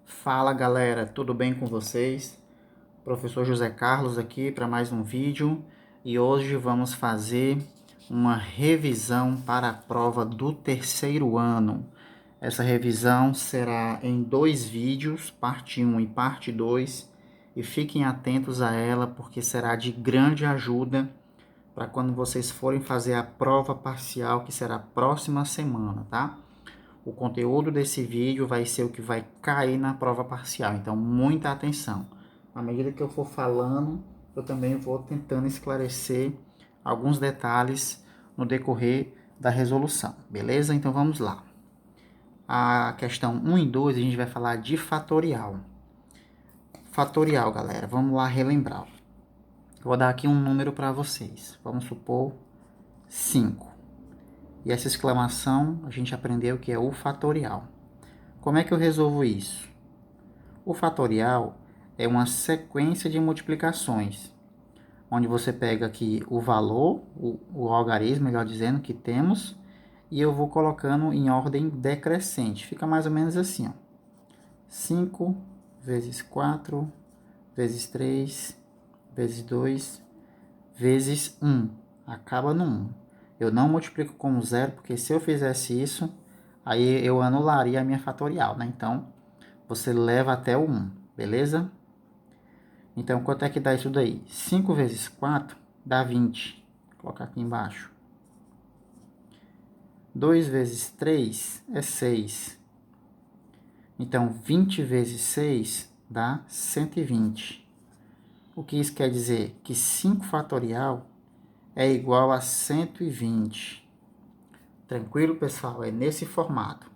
Fala galera, tudo bem com vocês? Professor José Carlos aqui para mais um vídeo e hoje vamos fazer uma revisão para a prova do terceiro ano. Essa revisão será em dois vídeos, parte 1 e parte 2, e fiquem atentos a ela porque será de grande ajuda para quando vocês forem fazer a prova parcial que será próxima semana, tá? O conteúdo desse vídeo vai ser o que vai cair na prova parcial, então muita atenção. À medida que eu for falando, eu também vou tentando esclarecer alguns detalhes no decorrer da resolução, beleza? Então vamos lá. A questão 1 e 2 a gente vai falar de fatorial. Fatorial, galera, vamos lá relembrar. Eu vou dar aqui um número para vocês. Vamos supor 5. E essa exclamação a gente aprendeu que é o fatorial. Como é que eu resolvo isso? O fatorial é uma sequência de multiplicações, onde você pega aqui o valor, o algarismo, melhor dizendo, que temos, e eu vou colocando em ordem decrescente. Fica mais ou menos assim, ó. 5 vezes 4, vezes 3, vezes 2, vezes 1. Acaba no 1. Eu não multiplico com zero, porque se eu fizesse isso, aí eu anularia a minha fatorial, né? Então, você leva até o 1, beleza? Então, quanto é que dá isso daí? 5 vezes 4 dá 20. Vou colocar aqui embaixo. 2 vezes 3 é 6. Então, 20 vezes 6 dá 120. O que isso quer dizer? Que 5 fatorial é igual a 120. Tranquilo, pessoal? É nesse formato.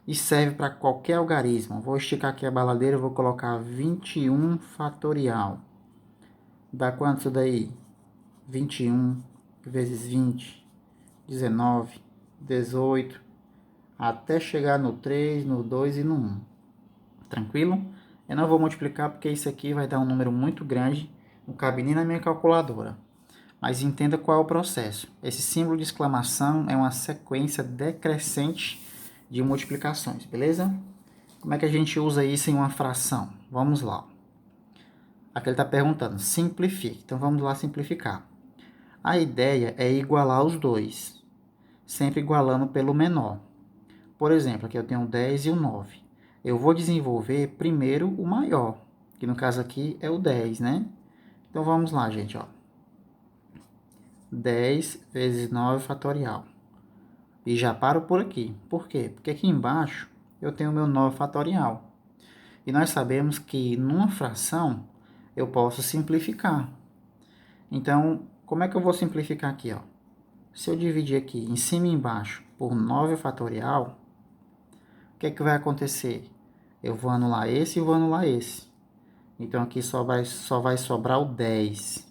E serve para qualquer algarismo. Vou esticar aqui a baladeira e vou colocar 21 fatorial. Dá quanto isso daí? 21 vezes 20, 19, 18, até chegar no 3, no 2 e no 1. Tranquilo? Eu não vou multiplicar porque isso aqui vai dar um número muito grande, não cabe nem na minha calculadora. Mas entenda qual é o processo. Esse símbolo de exclamação é uma sequência decrescente de multiplicações, beleza? Como é que a gente usa isso em uma fração? Vamos lá. Aqui ele está perguntando, simplifique. Então vamos lá simplificar. A ideia é igualar os dois, sempre igualando pelo menor. Por exemplo, aqui eu tenho 10 e o 9. Eu vou desenvolver primeiro o maior, que no caso aqui é o 10, né? Então vamos lá, gente, ó. 10 vezes 9 fatorial. E já paro por aqui. Por quê? Porque aqui embaixo eu tenho o meu 9 fatorial. E nós sabemos que numa fração eu posso simplificar. Então, como é que eu vou simplificar aqui, ó? Se eu dividir aqui em cima e embaixo por 9 fatorial, o que é que vai acontecer? Eu vou anular esse e vou anular esse. Então, aqui só vai sobrar o 10.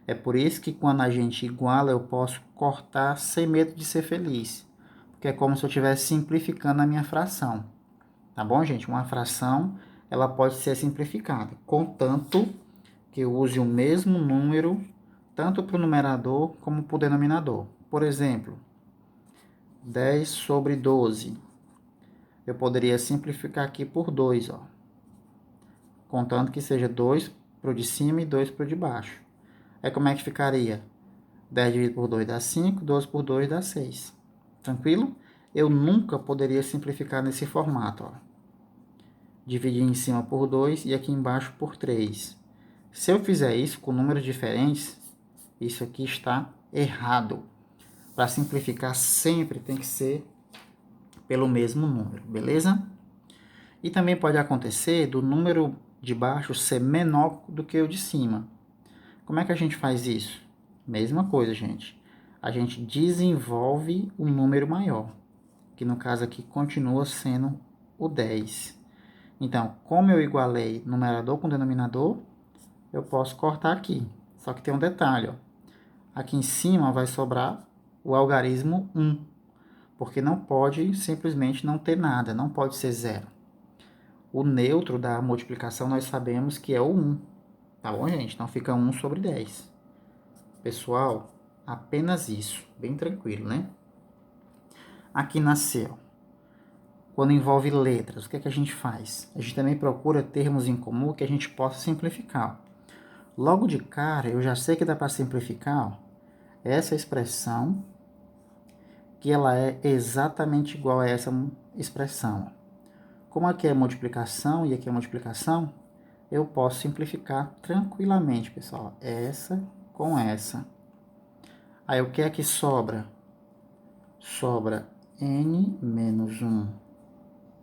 É por isso que quando a gente iguala, eu posso cortar sem medo de ser feliz. Porque é como se eu estivesse simplificando a minha fração. Tá bom, gente? Uma fração, ela pode ser simplificada, contanto que eu use o mesmo número, tanto para o numerador como para o denominador. Por exemplo, 10 sobre 12. Eu poderia simplificar aqui por 2, ó. Contando que seja 2 para o de cima e 2 para o de baixo. Aí como é que ficaria? 10 dividido por 2 dá 5, 12 por 2 dá 6. Tranquilo? Eu nunca poderia simplificar nesse formato, ó. Dividir em cima por 2 e aqui embaixo por 3. Se eu fizer isso com números diferentes, isso aqui está errado. Para simplificar sempre tem que ser pelo mesmo número, beleza? E também pode acontecer do número de baixo ser menor do que o de cima. Como é que a gente faz isso? Mesma coisa, gente. A gente desenvolve um número maior, que no caso aqui continua sendo o 10. Então, como eu igualei numerador com denominador, eu posso cortar aqui. Só que tem um detalhe, ó. Aqui em cima vai sobrar o algarismo 1, porque não pode simplesmente não ter nada, não pode ser zero. O neutro da multiplicação nós sabemos que é o 1, tá bom, gente? Então fica 1 sobre 10. Pessoal, apenas isso, bem tranquilo, né? Aqui nasceu Quando envolve letras, o que é que a gente faz? A gente também procura termos em comum que a gente possa simplificar. Logo de cara, eu já sei que dá para simplificar essa expressão, que ela é exatamente igual a essa expressão. Como aqui é multiplicação e aqui é multiplicação, eu posso simplificar tranquilamente, pessoal. Essa com essa. Aí o que é que sobra? Sobra n menos 1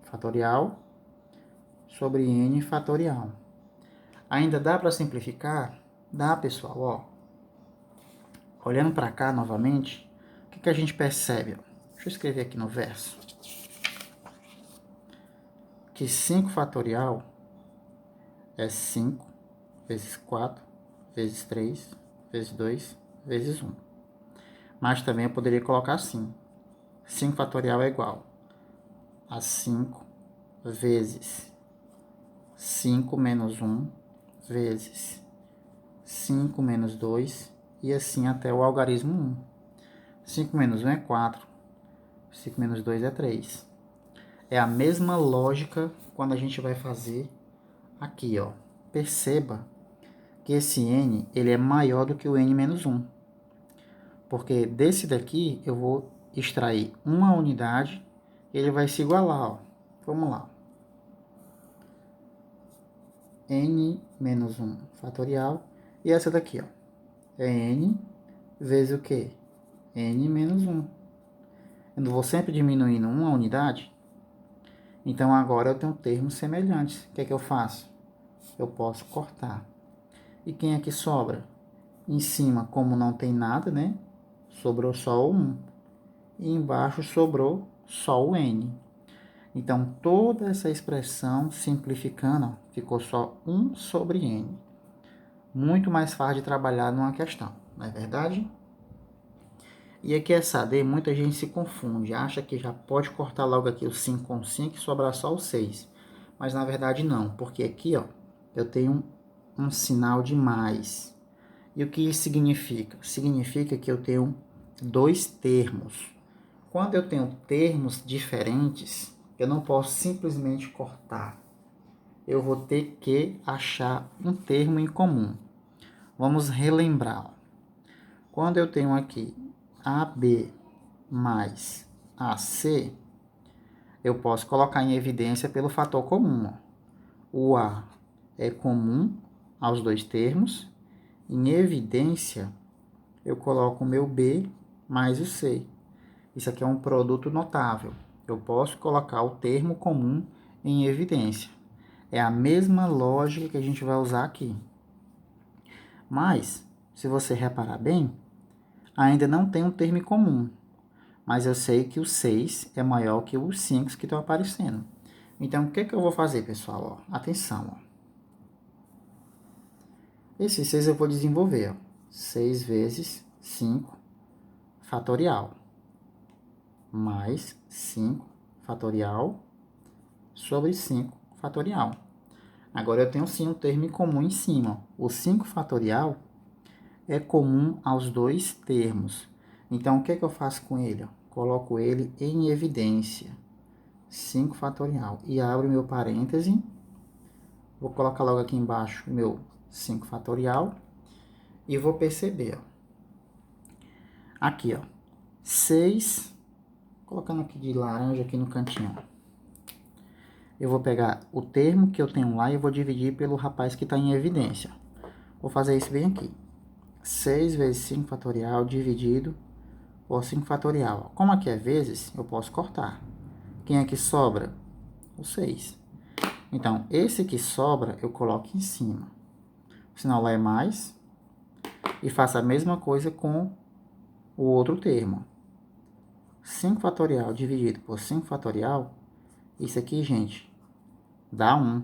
fatorial sobre n fatorial. Ainda dá para simplificar? Dá, pessoal, ó. Olhando para cá novamente, o que a gente percebe? Deixa eu escrever aqui no verso. Que 5 fatorial é 5 vezes 4 vezes 3 vezes 2 vezes 1. Mas também eu poderia colocar assim. 5 fatorial é igual a 5 vezes 5 menos 1 vezes 5 menos 2 e assim até o algarismo 1. 5 menos 1 é 4, 5 menos 2 é 3. É a mesma lógica quando a gente vai fazer aqui, ó. Perceba que esse n ele é maior do que o n menos 1. Porque desse daqui eu vou extrair uma unidade e ele vai se igualar, ó. Vamos lá. N menos 1 fatorial. E essa daqui, ó. É n vezes o quê? N menos 1. Eu vou sempre diminuindo uma unidade. Então, agora eu tenho termos semelhantes. O que é que eu faço? Eu posso cortar. E quem é que sobra? Em cima, como não tem nada, né? Sobrou só o 1. E embaixo sobrou só o n. Então, toda essa expressão, simplificando, ficou só 1 sobre n. Muito mais fácil de trabalhar numa questão, não é verdade? E aqui essa D, muita gente se confunde, acha que já pode cortar logo aqui o 5 com 5 e sobrar só o 6. Mas na verdade não, porque aqui ó, eu tenho um sinal de mais. E o que isso significa? Significa que eu tenho dois termos. Quando eu tenho termos diferentes, eu não posso simplesmente cortar. Eu vou ter que achar um termo em comum. Vamos relembrar. Quando eu tenho aqui AB mais AC, eu posso colocar em evidência pelo fator comum. O A é comum aos dois termos. Em evidência, eu coloco o meu B mais o C. Isso aqui é um produto notável. Eu posso colocar o termo comum em evidência. É a mesma lógica que a gente vai usar aqui. Mas, se você reparar bem, ainda não tem um termo comum. Mas eu sei que o 6 é maior que os 5 que estão aparecendo. Então, o que eu vou fazer, pessoal? Ó, atenção. Ó. Esse 6 eu vou desenvolver. Ó. 6 vezes 5 fatorial. Mais 5 fatorial sobre 5 fatorial. Agora eu tenho sim um termo em comum em cima. O 5 fatorial é comum aos dois termos. Então, o que eu faço com ele? Coloco ele em evidência. 5 fatorial. E abro meu parêntese. Vou colocar logo aqui embaixo o meu 5 fatorial. E vou perceber. Ó. Aqui, ó. 6. Colocando aqui de laranja aqui no cantinho. Eu vou pegar o termo que eu tenho lá e vou dividir pelo rapaz que está em evidência. Vou fazer isso bem aqui. 6 vezes 5 fatorial dividido por 5 fatorial. Como aqui é vezes, eu posso cortar. Quem é que sobra? O 6. Então, esse que sobra, eu coloco em cima. O sinal lá é mais. E faço a mesma coisa com o outro termo. 5 fatorial dividido por 5 fatorial, isso aqui, gente, dá 1.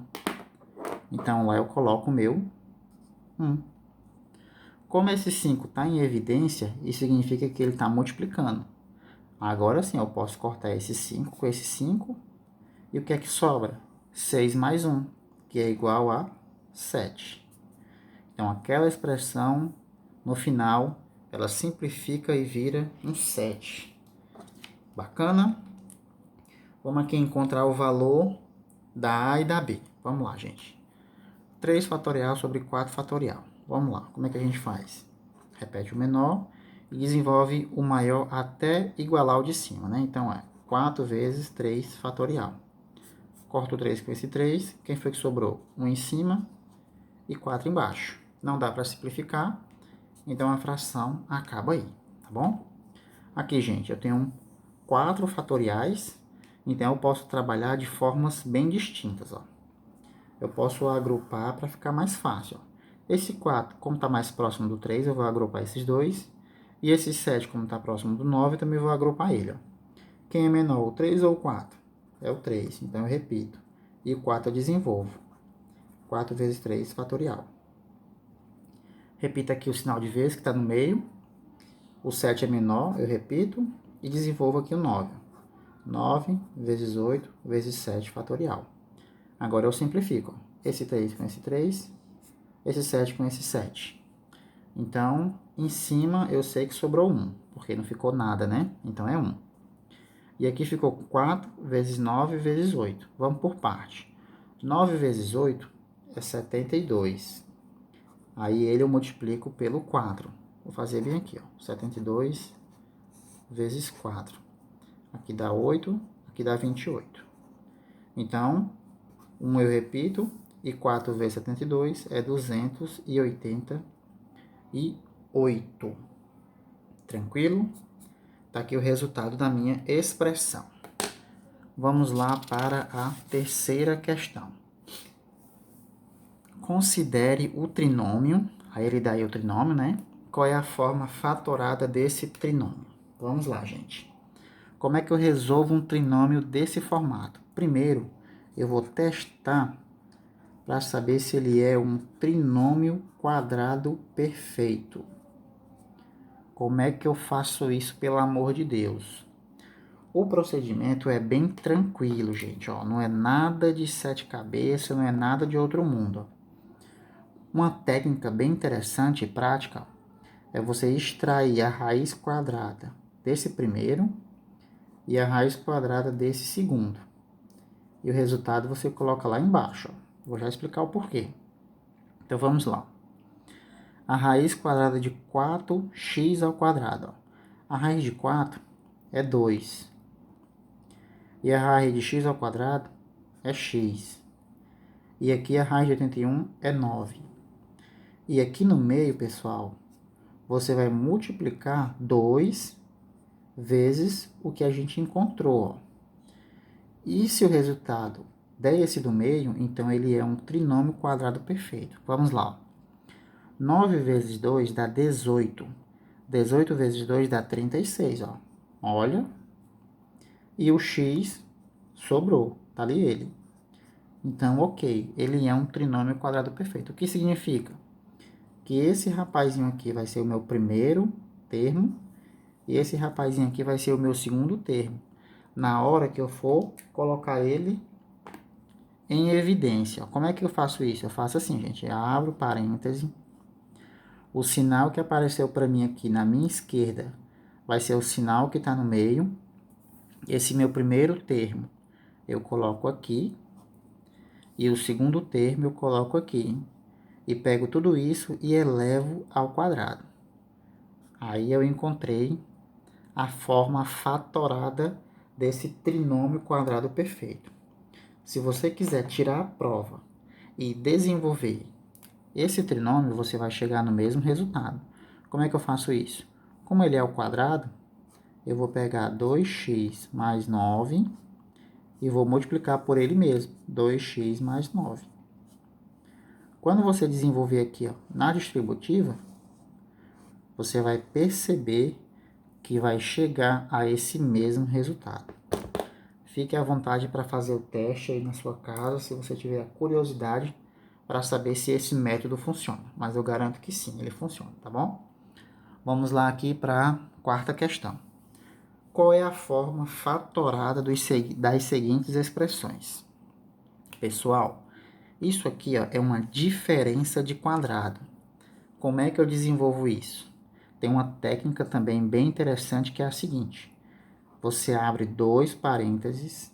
Então, lá eu coloco o meu 1. Como esse 5 está em evidência, isso significa que ele está multiplicando. Agora sim, eu posso cortar esse 5 com esse 5. E o que é que sobra? 6 mais 1, que é igual a 7. Então, aquela expressão, no final, ela simplifica e vira um 7. Bacana? Vamos aqui encontrar o valor da A e da B. Vamos lá, gente. 3 fatorial sobre 4 fatorial. Vamos lá, como é que a gente faz? Repete o menor e desenvolve o maior até igualar o de cima, né? Então, 4 vezes 3 fatorial. Corto o 3 com esse 3. Quem foi que sobrou? 1 em cima e 4 embaixo. Não dá para simplificar, então a fração acaba aí, tá bom? Aqui, gente, eu tenho 4 fatoriais, então eu posso trabalhar de formas bem distintas, ó. Eu posso agrupar para ficar mais fácil, ó. Esse 4, como está mais próximo do 3, eu vou agrupar esses dois. E esse 7, como está próximo do 9, eu também vou agrupar ele, ó. Quem é menor, o 3 ou o 4? É o 3, então eu repito. E o 4 eu desenvolvo. 4 vezes 3 fatorial. Repita aqui o sinal de vezes que está no meio. O 7 é menor, eu repito. E desenvolvo aqui o 9. 9 vezes 8 vezes 7 fatorial. Agora eu simplifico. Esse 3 com esse 3. Esse 7 com esse 7. Então, em cima eu sei que sobrou 1. Porque não ficou nada, né? Então é 1. E aqui ficou 4 vezes 9 vezes 8. Vamos por parte. 9 vezes 8 é 72. Aí ele eu multiplico pelo 4. Vou fazer bem aqui, ó. 72 vezes 4. Aqui dá 8, aqui dá 28. Então, 1 eu repito, e 4 vezes 72 é 288. Tranquilo? Tá aqui o resultado da minha expressão. Vamos lá para a terceira questão. Considere o trinômio, aí ele dá aí o trinômio, né? Qual é a forma fatorada desse trinômio? Vamos lá, gente. Como é que eu resolvo um trinômio desse formato? Primeiro, eu vou testar para saber se ele é um trinômio quadrado perfeito. Como é que eu faço isso, pelo amor de Deus? O procedimento é bem tranquilo, gente. Ó. Não é nada de 7 cabeças, não é nada de outro mundo. Uma técnica bem interessante e prática é você extrair a raiz quadrada desse primeiro e a raiz quadrada desse segundo. E o resultado você coloca lá embaixo. Ó. Vou já explicar o porquê. Então vamos lá. A raiz quadrada de 4x ao quadrado. Ó. A raiz de 4 é 2. E a raiz de x ao quadrado é x. E aqui a raiz de 81 é 9. E aqui no meio, pessoal, você vai multiplicar 2 vezes o que a gente encontrou. Ó. E se o resultado der esse do meio, então ele é um trinômio quadrado perfeito. Vamos lá. 9 vezes 2 dá 18. 18 vezes 2 dá 36, ó. Olha. E o x sobrou, tá ali ele. Então, ok, ele é um trinômio quadrado perfeito. O que significa? Que esse rapazinho aqui vai ser o meu primeiro termo e esse rapazinho aqui vai ser o meu segundo termo. Na hora que eu for colocar ele em evidência. Como é que eu faço isso? Eu faço assim, gente. Eu abro parêntese. O sinal que apareceu para mim aqui na minha esquerda vai ser o sinal que está no meio. Esse meu primeiro termo eu coloco aqui. E o segundo termo eu coloco aqui. E pego tudo isso e elevo ao quadrado. Aí eu encontrei a forma fatorada desse trinômio quadrado perfeito. Se você quiser tirar a prova e desenvolver esse trinômio, você vai chegar no mesmo resultado. Como é que eu faço isso? Como ele é ao quadrado, eu vou pegar 2x mais 9 e vou multiplicar por ele mesmo, 2x mais 9. Quando você desenvolver aqui, ó, na distributiva, você vai perceber que vai chegar a esse mesmo resultado. Fique à vontade para fazer o teste aí na sua casa, se você tiver curiosidade para saber se esse método funciona. Mas eu garanto que sim, ele funciona, tá bom? Vamos lá aqui para a quarta questão. Qual é a forma fatorada das seguintes expressões? Pessoal, isso aqui ó, é uma diferença de quadrado. Como é que eu desenvolvo isso? Tem uma técnica também bem interessante que é a seguinte. Você abre dois parênteses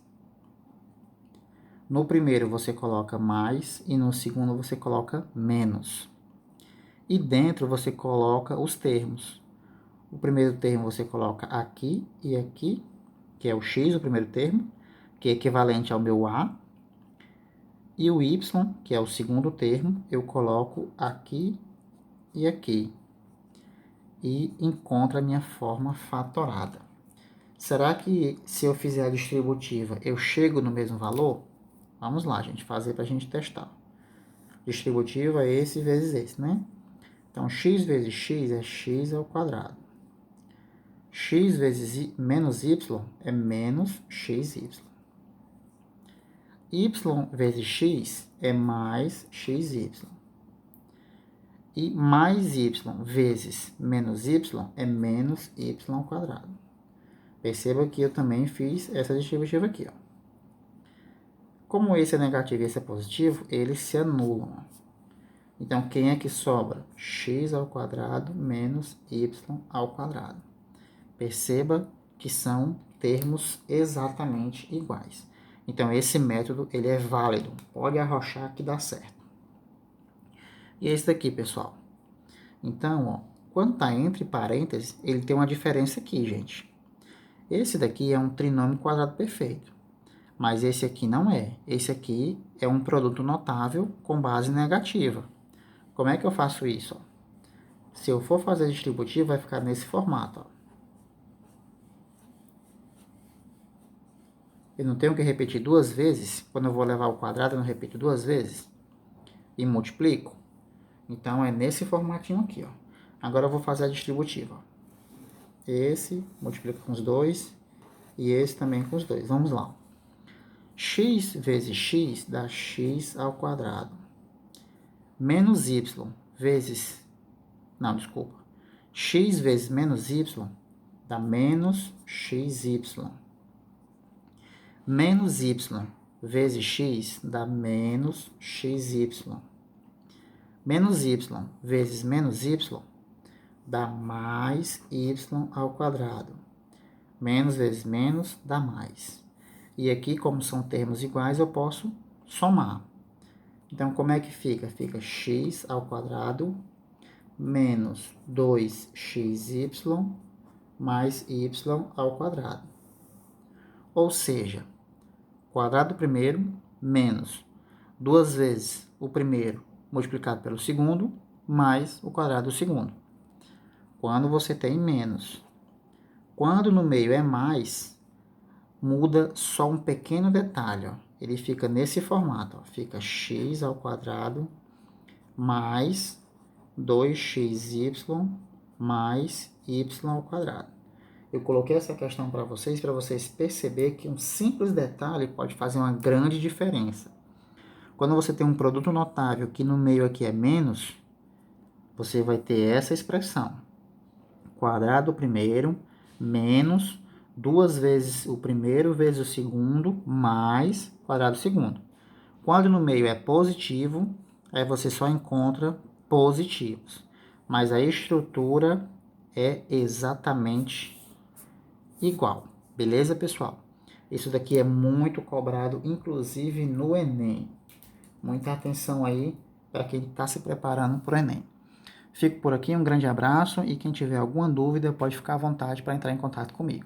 No primeiro você coloca mais e no segundo você coloca menos. E dentro você coloca os termos. O primeiro termo você coloca aqui e aqui, que é o x, o primeiro termo, que é equivalente ao meu a. E o y, que é o segundo termo, eu coloco aqui e aqui. E encontro a minha forma fatorada. Será que se eu fizer a distributiva, eu chego no mesmo valor? Vamos lá, gente, fazer para a gente testar. Distributiva é esse vezes esse, né? Então, x vezes x é x ao quadrado. X vezes menos y é menos xy. Y vezes x é mais xy. E mais y vezes menos y é menos y ao quadrado. Perceba que eu também fiz essa distributiva aqui, ó. Como esse é negativo e esse é positivo, eles se anulam. Então, quem é que sobra? X ao quadrado menos y ao quadrado. Perceba que são termos exatamente iguais. Então, esse método ele é válido. Pode arrochar que dá certo. E esse daqui, pessoal. Então, ó, quando está entre parênteses, ele tem uma diferença aqui, gente. Esse daqui é um trinômio quadrado perfeito. Mas esse aqui não é. Esse aqui é um produto notável com base negativa. Como é que eu faço isso? Ó? Se eu for fazer distributivo, vai ficar nesse formato. Ó. Eu não tenho que repetir duas vezes. Quando eu vou levar ao quadrado, eu não repito duas vezes. E multiplico. Então, é nesse formatinho aqui. Ó. Agora, eu vou fazer a distributiva. Ó. Esse multiplica com os dois. E esse também com os dois. Vamos lá. X vezes x dá x ao quadrado. Menos y vezes... Não, desculpa. X vezes menos y dá menos xy. Menos y vezes x dá menos xy. Menos y vezes menos y dá mais y ao quadrado. Menos vezes menos dá mais. E aqui, como são termos iguais, eu posso somar. Então, como é que fica? Fica x ao quadrado menos 2xy mais y ao quadrado. Ou seja, quadrado do primeiro menos 2 vezes o primeiro multiplicado pelo segundo mais o quadrado do segundo. Quando você tem menos. Quando no meio é mais, muda só um pequeno detalhe. Ó. Ele fica nesse formato. Ó. Fica x ao quadrado mais 2xy mais y ao quadrado. Eu coloquei essa questão para vocês perceberem que um simples detalhe pode fazer uma grande diferença. Quando você tem um produto notável que no meio aqui é menos, você vai ter essa expressão. Quadrado do primeiro menos 2 vezes o primeiro vezes o segundo mais quadrado do segundo. Quando no meio é positivo, aí você só encontra positivos. Mas a estrutura é exatamente igual. Beleza, pessoal? Isso daqui é muito cobrado, inclusive no Enem. Muita atenção aí para quem está se preparando para o Enem. Fico por aqui, um grande abraço e quem tiver alguma dúvida pode ficar à vontade para entrar em contato comigo.